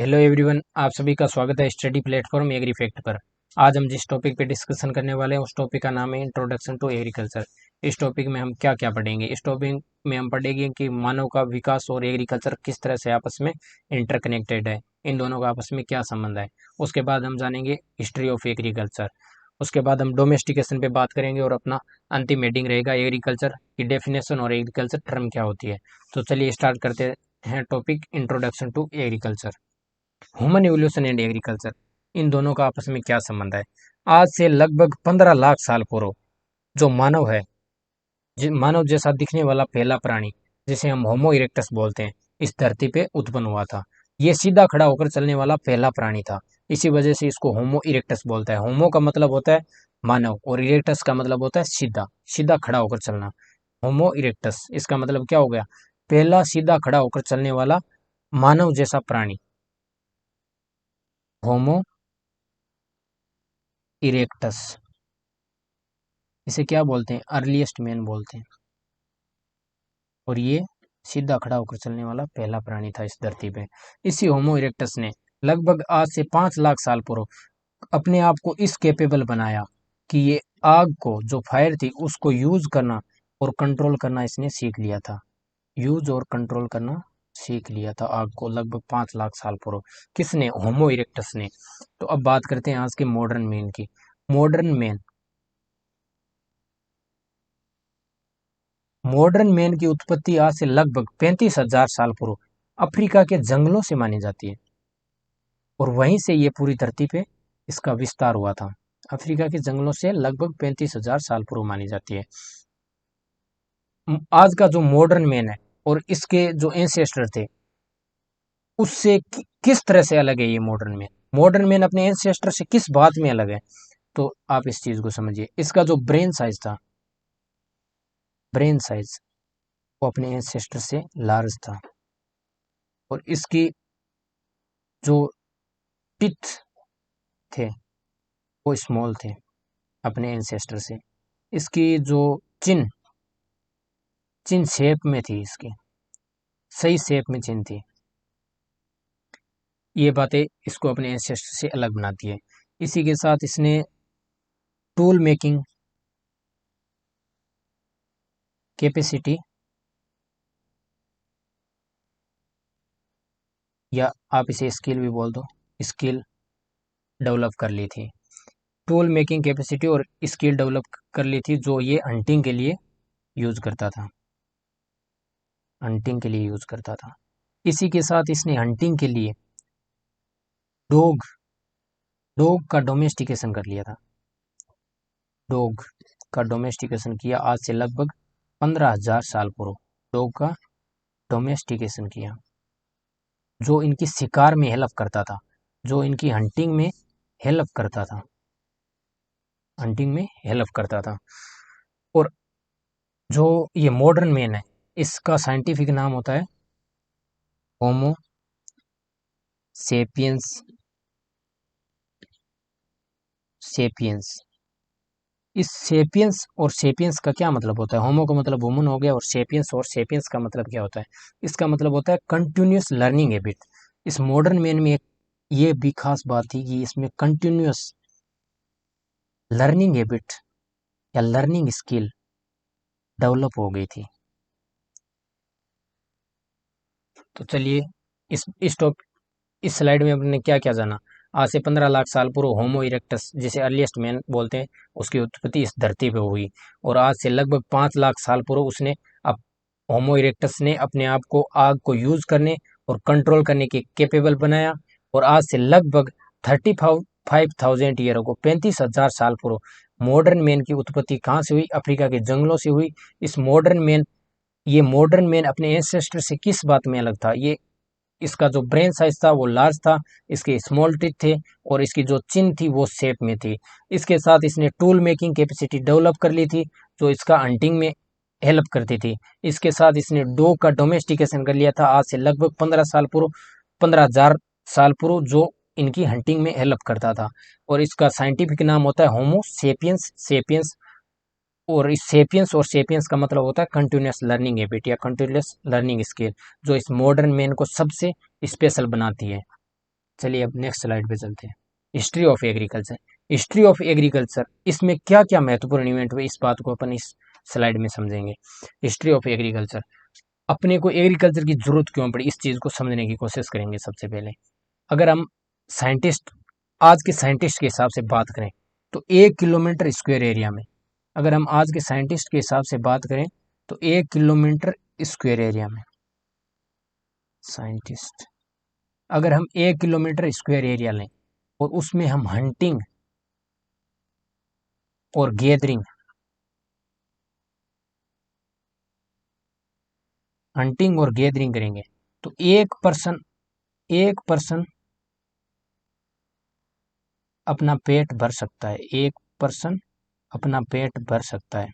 Hello everyone, आप सभी का स्वागत है स्टडी प्लेटफॉर्म एग्री फैक्ट पर। आज हम जिस टॉपिक पे डिस्कशन करने वाले हैं उस टॉपिक का नाम है इंट्रोडक्शन टू एग्रीकल्चर। इस टॉपिक में हम क्या क्या पढ़ेंगे? इस टॉपिक में हम पढ़ेंगे कि मानव का विकास और एग्रीकल्चर किस तरह से आपस में इंटरकनेक्टेड है, इन दोनों का आपस में क्या संबंध है। उसके बाद हम जानेंगे हिस्ट्री ऑफ एग्रीकल्चर। उसके बाद हम डोमेस्टिकेशन पे बात करेंगे और अपना अंतिम हेडिंग रहेगा एग्रीकल्चर की डेफिनेशन और एग्रीकल्चर टर्म क्या होती है। तो चलिए स्टार्ट करते हैं topic introduction to agriculture. Human evolution and agriculture, इन दोनों का आपस में क्या संबंध है? आज से लगभग 15 लाख साल पूर्व जो मानव है, मानव जैसा दिखने वाला पहला प्राणी जिसे हम होमो इरेक्टस बोलते हैं, इस धरती पे उत्पन्न हुआ था। ये सीधा खड़ा होकर चलने वाला पहला प्राणी था। इसी वजह से इसको होमो इरेक्टस बोलता है। होमो का मतलब होता है मानव और इरेक्टस का मतलब होता है सीधा, सीधा खड़ा होकर चलना। होमो इरेक्टस इसका मतलब क्या हो गया? पहला सीधा खड़ा होकर चलने वाला मानव जैसा प्राणी, होमो इरेक्टस। इसे क्या बोलते हैं? अर्लीस्ट मैन बोलते हैं। और ये सीधा खड़ा होकर चलने वाला पहला प्राणी था इस धरती पे। इसी होमो इरेक्टस ने लगभग आज से 5 लाख साल पूर्व अपने आप को इस कैपेबल बनाया कि ये आग को, जो फायर थी, उसको यूज करना और कंट्रोल करना इसने सीख लिया था। यूज और कंट्रोल करना सीख लिया था आग को लगभग 5 लाख साल पूर्व। किसने? होमो इरेक्टस ने। तो अब बात करते हैं आज के मॉडर्न मैन की। मॉडर्न मैन की उत्पत्ति आज से लगभग 35,000 साल पूर्व अफ्रीका के जंगलों से मानी जाती है और वहीं से ये पूरी धरती पे इसका विस्तार हुआ था। अफ्रीका के जंगलों से लगभग 35,000 साल पूर्व मानी जाती है। आज का जो मॉडर्न मैन है और इसके जो एंसेस्टर थे उससे किस तरह से अलग है ये मॉडर्न मैन अपने एंसेस्टर से किस बात में अलग है? तो आप इस चीज को समझिए। इसका जो ब्रेन साइज था, ब्रेन साइज वो अपने एंसेस्टर से लार्ज था। और इसकी जो टिथ थे वो स्मॉल थे अपने एंसेस्टर से। इसकी जो चिन चिन शेप में थी, इसकी सही शेप में चिन थी। ये बातें इसको अपने एंसेस्टर से अलग बनाती है। इसी के साथ इसने टूल मेकिंग कैपेसिटी, या आप इसे स्किल भी बोल दो, स्किल डेवलप कर ली थी। टूल मेकिंग कैपेसिटी और स्किल डेवलप कर ली थी जो ये हंटिंग के लिए यूज करता था। हंटिंग के लिए यूज करता था। इसी के साथ इसने हंटिंग के लिए डॉग डॉग का डोमेस्टिकेशन कर लिया था। डॉग का डोमेस्टिकेशन किया आज से लगभग 15,000 साल पूर्व। डॉग का डोमेस्टिकेशन किया जो इनकी शिकार में हेल्प करता था, जो इनकी हंटिंग में हेल्प करता था, हंटिंग में हेल्प करता था। और जो ये मॉडर्न मैन है इसका साइंटिफिक नाम होता है होमो सेपियंस। सेपियंस। इस सेपियंस और सेपियंस का क्या मतलब होता है? होमो का मतलब वुमन हो गया और सेपियंस का मतलब क्या होता है? इसका मतलब होता है कंटिन्यूस लर्निंग हैबिट। इस मॉडर्न मैन में एक ये भी खास बात थी कि इसमें कंटिन्यूस लर्निंग हैबिट या लर्निंग स्किल डेवलप हो गई थी। तो चलिए इस स्लाइड में हमने क्या क्या जाना। आज से 15 लाख साल पूर्व होमो इरेक्टस, जिसे अर्लीस्ट मैन बोलते हैं, उसकी उत्पत्ति इस धरती पे हुई। और आज से लगभग 5 लाख साल पूर्व उसने अप होमो इरेक्टस ने अपने आप को आग को यूज करने और कंट्रोल करने के कैपेबल बनाया। और आज से लगभग 35,000 ईयर को 35,000 साल पूर्व मॉडर्न मैन की उत्पत्ति कहाँ से हुई? अफ्रीका के जंगलों से हुई। इस मॉडर्न मैन अपने एंसेस्टर से किस बात में अलग था? ये इसका जो ब्रेन साइज था वो लार्ज था, इसके स्मॉल टीथ थे और इसकी जो चिन थी वो शेप में थी। इसके साथ इसने टूल मेकिंग कैपेसिटी डेवलप कर ली थी जो इसका हंटिंग में हेल्प करती थी। इसके साथ इसने डॉग का डोमेस्टिकेशन कर लिया था आज से लगभग 15,000 साल पूर्व जो इनकी हंटिंग में हेल्प करता था। और इसका साइंटिफिक नाम होता है होमो सेपियंस। और इस सेपियंस और सेपियंस का मतलब होता है कंटिन्यूस लर्निंग हैबिट या कंटिन्यूस लर्निंग स्किल, जो इस मॉडर्न मैन को सबसे स्पेशल बनाती है। चलिए अब नेक्स्ट स्लाइड पे चलते हैं। History of agriculture. History of agriculture, इसमें क्या क्या महत्वपूर्ण इवेंट हुए इस बात को अपन इस स्लाइड में समझेंगे। हिस्ट्री ऑफ एग्रीकल्चर, अपने को एग्रीकल्चर की जरूरत क्यों पड़ी इस चीज को समझने की कोशिश करेंगे। सबसे पहले अगर हम साइंटिस्ट, आज के साइंटिस्ट के हिसाब से बात करें तो 1 किलोमीटर स्क्वायर एरिया में, अगर हम आज के साइंटिस्ट के हिसाब से बात करें तो 1 किलोमीटर स्क्वायर एरिया में साइंटिस्ट, अगर हम 1 किलोमीटर स्क्वायर एरिया लें और उसमें हम हंटिंग और गैदरिंग, हंटिंग और गैदरिंग करेंगे तो एक पर्सन अपना पेट भर सकता है। एक पर्सन अपना पेट भर सकता है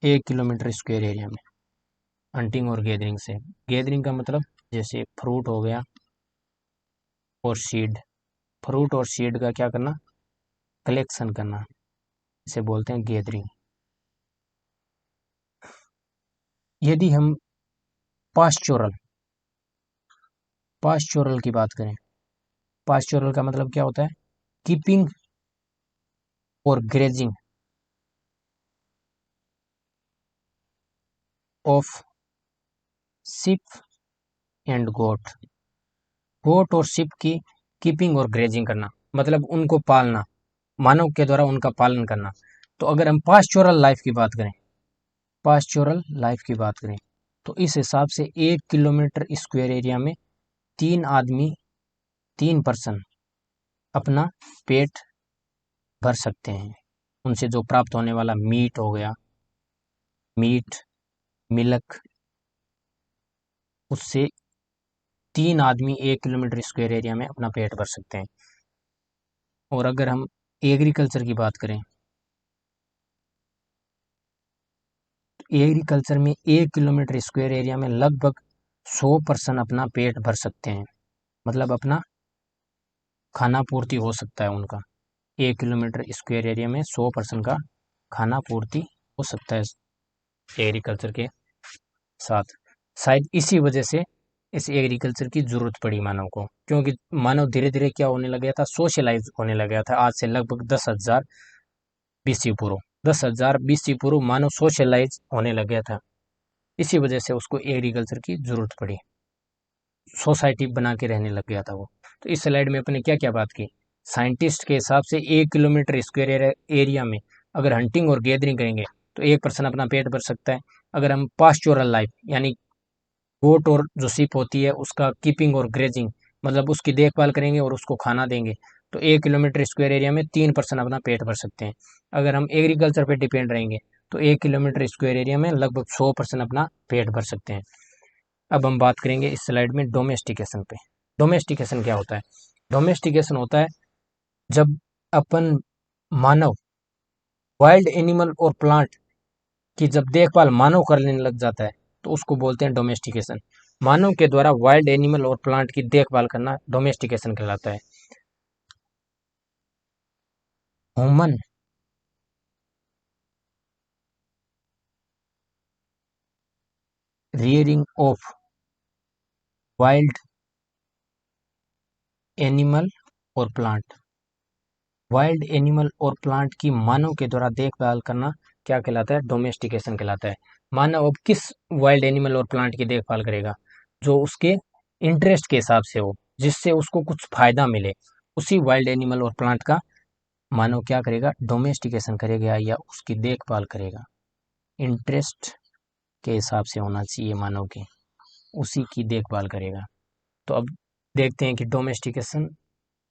1 किलोमीटर स्क्वायर एरिया में हंटिंग और गैदरिंग से। गैदरिंग का मतलब जैसे फ्रूट हो गया और सीड, फ्रूट और सीड का क्या करना, कलेक्शन करना, इसे बोलते हैं गैदरिंग। यदि हम पास्चोरल, पास्चोरल की बात करें, पास्चोरल का मतलब क्या होता है, कीपिंग और ग्रेजिंग ऑफ शिप एंड गोट, गोट और शिप की कीपिंग और ग्रेजिंग करना, मतलब उनको पालना, मानव के द्वारा उनका पालन करना। तो अगर हम पास्चोरल लाइफ की बात करें, पास्चोरल लाइफ की बात करें तो इस हिसाब से 1 किलोमीटर स्क्वायर एरिया में 3 आदमी, 3 पर्सन अपना पेट भर सकते हैं। उनसे जो प्राप्त होने वाला मीट हो गया, मीट, मिल्क, उससे 3 आदमी 1 किलोमीटर स्क्वायर एरिया में अपना पेट भर सकते हैं। और अगर हम एग्रीकल्चर की बात करें तो एग्रीकल्चर में 1 किलोमीटर स्क्वायर एरिया में लगभग 100 पर्सन अपना पेट भर सकते हैं, मतलब अपना खाना पूर्ति हो सकता है उनका। 1 किलोमीटर स्क्वायर एरिया में 100 पर्सन का खाना पूर्ति हो सकता है एग्रीकल्चर के साथ। शायद इसी वजह से इस एग्रीकल्चर की जरूरत पड़ी मानव को, क्योंकि मानव धीरे धीरे क्या होने लग गया था, सोशलाइज होने लग गया था। आज से लगभग 10,000 बीसी पूर्व, 10,000 बीसी पूर्व मानव सोशलाइज होने लग गया था। इसी वजह से उसको एग्रीकल्चर की जरूरत पड़ी, सोसाइटी बना के रहने लग गया था वो। तो इस स्लाइड में अपने क्या क्या बात की, साइंटिस्ट के हिसाब से 1 किलोमीटर स्क्वायर एरिया में अगर हंटिंग और गैदरिंग करेंगे तो 1 पर्सन अपना पेट भर सकता है। अगर हम पास्चोरल लाइफ यानी गोट और जो शिप होती है उसका कीपिंग और ग्रेजिंग, मतलब उसकी देखभाल करेंगे और उसको खाना देंगे तो 1 किलोमीटर स्क्वायर एरिया में 3 पर्सन अपना पेट भर सकते हैं। अगर हम एग्रीकल्चर पे डिपेंड रहेंगे तो 1 किलोमीटर स्क्वायर एरिया में लगभग 100 पर्सन अपना पेट भर सकते हैं। अब हम बात करेंगे इस स्लाइड में डोमेस्टिकेशन पे। डोमेस्टिकेशन क्या होता है, डोमेस्टिकेशन होता है जब अपन मानव वाइल्ड एनिमल और प्लांट की जब देखभाल मानव करने लग जाता है तो उसको बोलते हैं डोमेस्टिकेशन। मानव के द्वारा वाइल्ड एनिमल और प्लांट की देखभाल करना डोमेस्टिकेशन कहलाता है। Human rearing of wild animal और प्लांट, वाइल्ड एनिमल और प्लांट की मानव के द्वारा देखभाल करना क्या कहलाता है, डोमेस्टिकेशन कहलाता है। मानव अब किस वाइल्ड एनिमल और प्लांट की देखभाल करेगा, जो उसके इंटरेस्ट के हिसाब से हो, जिससे उसको कुछ फायदा मिले, उसी वाइल्ड एनिमल और प्लांट का मानव क्या करेगा, डोमेस्टिकेशन करेगा या उसकी देखभाल करेगा। इंटरेस्ट के हिसाब से होना चाहिए मानव के, उसी की देखभाल करेगा। तो अब देखते हैं कि डोमेस्टिकेशन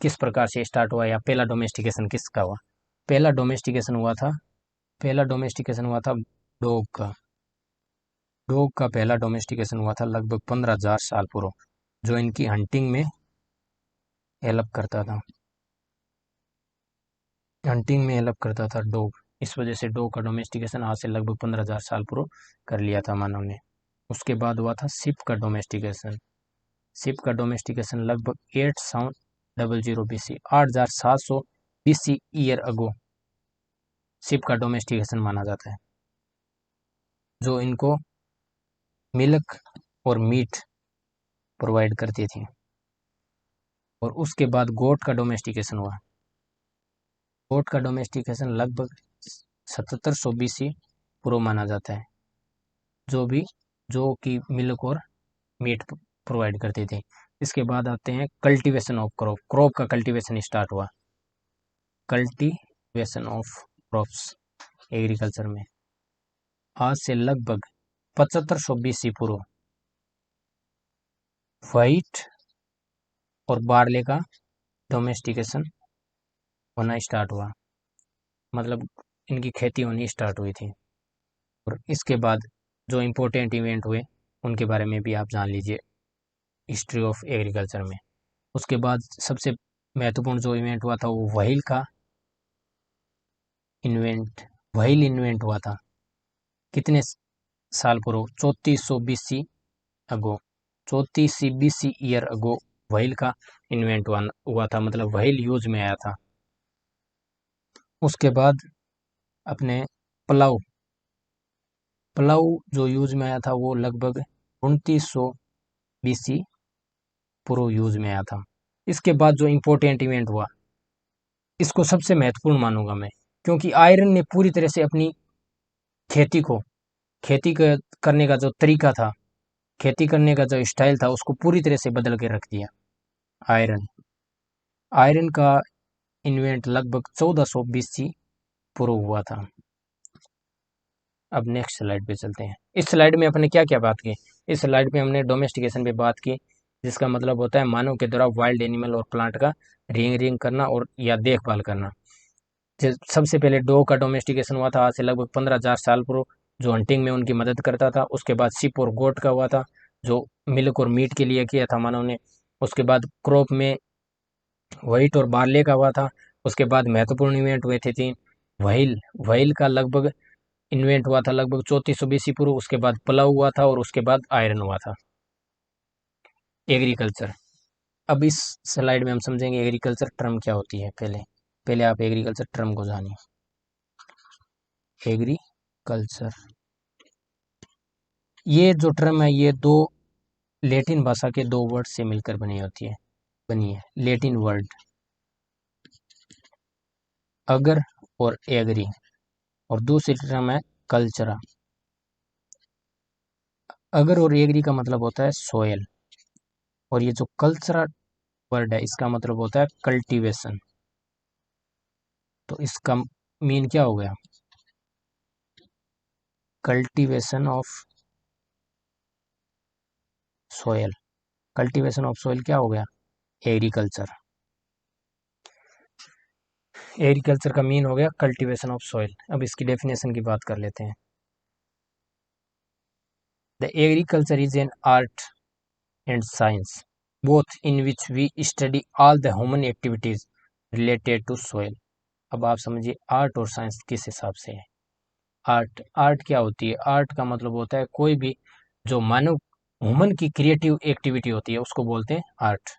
किस प्रकार से स्टार्ट हुआ या पहला डोमेस्टिकेशन किसका हुआ। पहला डोमेस्टिकेशन हुआ था, पहला डोमेस्टिकेशन हुआ था डॉग का। डॉग का पहला डोमेस्टिकेशन हुआ था लगभग 15,000 साल पूर्व, जो इनकी हंटिंग में हेल्प करता था, हंटिंग में हेल्प करता था डॉग। इस वजह से डॉग का डोमेस्टिकेशन आज से लगभग 15,000 साल पूर्व कर लिया था मानव ने। उसके बाद हुआ था शिप का डोमेस्टिकेशन। शिप का डोमेस्टिकेशन लगभग 800 BC, 8,700 BC year ago ship का डोमेस्टिकेशन माना जाता है, जो इनको मिल्क और मीट प्रोवाइड करती थी। और उसके बाद गोट का डोमेस्टिकेशन हुआ। गोट का डोमेस्टिकेशन लगभग 7700 BC पूर्व माना जाता है, जो कि मिल्क और मीट प्रोवाइड करते थे। इसके बाद आते हैं कल्टीवेशन ऑफ क्रॉप। क्रॉप का कल्टीवेशन स्टार्ट हुआ। कल्टीवेशन ऑफ क्रॉप्स एग्रीकल्चर में आज से लगभग 7500 BC पूर्व व्हाइट और बार्ले का डोमेस्टिकेशन होना स्टार्ट हुआ, मतलब इनकी खेती होनी स्टार्ट हुई थी। और इसके बाद जो इम्पोर्टेंट इवेंट हुए उनके बारे में भी आप जान लीजिए हिस्ट्री ऑफ एग्रीकल्चर में। उसके बाद सबसे महत्वपूर्ण जो इवेंट हुआ था वो व्हील इन्वेंट हुआ था। कितने साल पूर्व? 3400 BC अगो, 34 BC ईयर अगो व्हील का इन्वेंट हुआ था, मतलब व्हील यूज में आया था। उसके बाद अपने प्लाऊ जो यूज में आया था वो लगभग 2900 BC पूर्व यूज में आया था। इसके बाद जो इम्पोर्टेंट इवेंट हुआ इसको सबसे महत्वपूर्ण मानूंगा मैं, क्योंकि आयरन ने पूरी तरह से अपनी खेती करने का जो तरीका था, खेती करने का जो स्टाइल था उसको पूरी तरह से बदल के रख दिया। आयरन का इन्वेंट लगभग 1400 BC पूर्व हुआ था। अब नेक्स्ट स्लाइड पे चलते हैं। इस स्लाइड में अपने क्या क्या बात की? इस स्लाइड पे हमने डोमेस्टिकेशन पे बात की, जिसका मतलब होता है मानव के द्वारा वाइल्ड एनिमल और प्लांट का रियरिंग करना और या देखभाल करना। सबसे पहले डॉग का डोमेस्टिकेशन हुआ था आज से लगभग 15,000 साल पूर्व, जो हंटिंग में उनकी मदद करता था। उसके बाद शिप और गोट का हुआ था, जो मिल्क और मीट के लिए किया था मानव ने। उसके बाद क्रॉप में व्हाइट और बार्ले का हुआ था। उसके बाद महत्वपूर्ण इवेंट हुए थे 3। व्हील का लगभग इन्वेंट हुआ था लगभग 3400 BC पूर्व। उसके बाद प्लाऊ हुआ था और उसके बाद आयरन हुआ था। एग्रीकल्चर, अब इस स्लाइड में हम समझेंगे एग्रीकल्चर टर्म क्या होती है। पहले आप एग्रीकल्चर टर्म को जानिए। एग्रीकल्चर, ये जो टर्म है ये दो लैटिन भाषा के दो वर्ड से मिलकर बनी है। लैटिन वर्ड अगर और एग्री, और दूसरी टर्म है कल्चरा। अगर और एग्री का मतलब होता है सोयल, और ये जो कल्चरा वर्ड है इसका मतलब होता है कल्टीवेशन। तो इसका मीन क्या हो गया? Cultivation of soil. Cultivation of soil क्या हो गया? एग्रीकल्चर। एग्रीकल्चर का मीन हो गया कल्टीवेशन ऑफ सोयल। अब इसकी डेफिनेशन की बात कर लेते हैं। The agriculture is an art and science both in which we study all the human activities related to soil. अब आप समझिए आर्ट और साइंस किस हिसाब से है। आर्ट क्या होती है? आर्ट का मतलब होता है कोई भी जो मानव ह्यूमन की क्रिएटिव एक्टिविटी होती है उसको बोलते हैं आर्ट।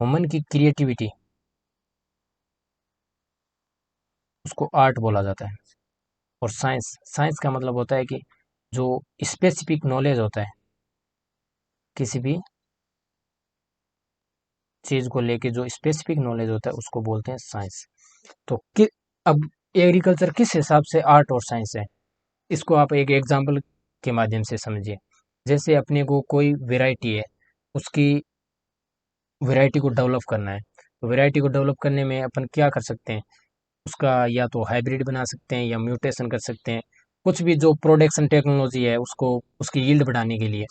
ह्यूमन की क्रिएटिविटी उसको आर्ट बोला जाता है। और साइंस का मतलब होता है कि जो स्पेसिफिक नॉलेज होता है किसी भी चीज को लेके, जो स्पेसिफिक नॉलेज होता है उसको बोलते हैं साइंस। तो अब एग्रीकल्चर किस हिसाब से आर्ट और साइंस है, इसको आप एक एग्जाम्पल के माध्यम से समझिए। जैसे अपने को कोई वेराइटी है, उसकी वेराइटी को डेवलप करना है, तो वेराइटी को डेवलप करने में अपन क्या कर सकते हैं? उसका या तो हाइब्रिड बना सकते हैं या म्यूटेशन कर सकते हैं। कुछ भी जो प्रोडक्शन टेक्नोलॉजी है उसको उसकी यील्ड बढ़ाने के लिए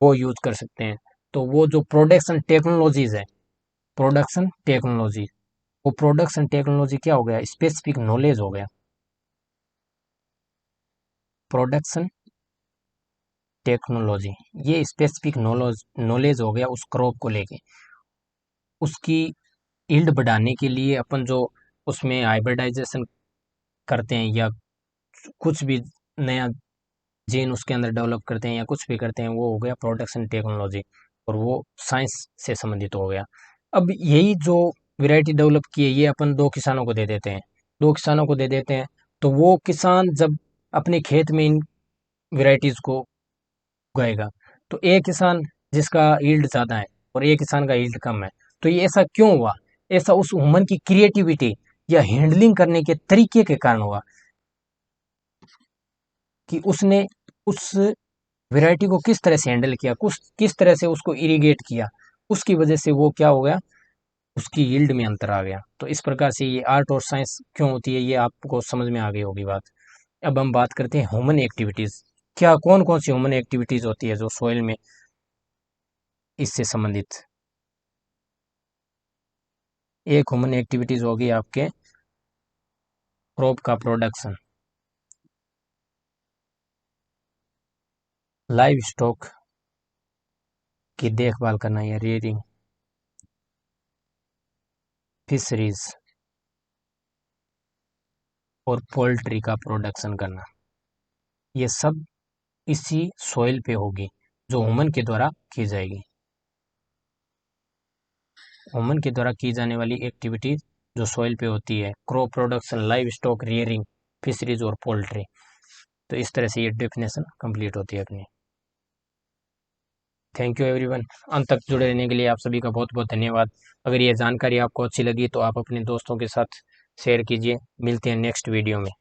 वो यूज कर सकते हैं। तो वो जो प्रोडक्शन टेक्नोलॉजी क्या हो गया? स्पेसिफिक नॉलेज हो गया। प्रोडक्शन टेक्नोलॉजी ये स्पेसिफिक नॉलेज हो गया उस क्रॉप को लेके। उसकी यील्ड बढ़ाने के लिए अपन जो उसमें हाइब्रिडाइजेशन करते हैं या कुछ भी नया जीन उसके अंदर डेवलप करते हैं या कुछ भी करते हैं, वो हो गया प्रोडक्शन टेक्नोलॉजी, और वो साइंस से संबंधित हो गया। अब यही जो वैरायटी डेवलप की है ये अपन दो किसानों को दे देते हैं। तो वो किसान जब अपने खेत में इन वैरायटीज को उगाएगा तो एक किसान जिसका यील्ड ज़्यादा है और एक किसान का यील्ड कम है। तो ये ऐसा क्यों हुआ? ऐसा उस वुमन की क्रिएटिविटी या हैंडलिंग करने के तरीके के कारण हुआ कि उसने उस वैरायटी को किस तरह से हैंडल किया, किस तरह से उसको इरिगेट किया, उसकी वजह से वो क्या हो गया, उसकी यील्ड में अंतर आ गया। तो इस प्रकार से ये आर्ट और साइंस क्यों होती है, ये आपको समझ में आ गई होगी बात। अब हम बात करते हैं ह्यूमन एक्टिविटीज़। क्या कौन कौन सी ह्यूमन एक्टिविटीज़ होती है जो सोइल में इससे संबंधित? एक ह्यूमन एक्टिविटीज़ होगी आपके क्रॉप का प्रोडक्शन, लाइव स्टॉक की देखभाल करना या रियरिंग, फिशरीज और पोल्ट्री का प्रोडक्शन करना। ये सब इसी सॉइल पे होगी जो ह्यूमन के द्वारा की जाएगी। ह्यूमन के द्वारा की जाने वाली एक्टिविटीज जो सॉइल पे होती है, crop production, live stock rearing, fisheries और पोल्ट्री। तो इस तरह से ये डेफिनेशन कंप्लीट होती है अपनी। Thank you everyone. अंत तक जुड़े रहने के लिए आप सभी का बहुत बहुत धन्यवाद। अगर ये जानकारी आपको अच्छी लगी तो आप अपने दोस्तों के साथ शेयर कीजिए। मिलते हैं नेक्स्ट वीडियो में।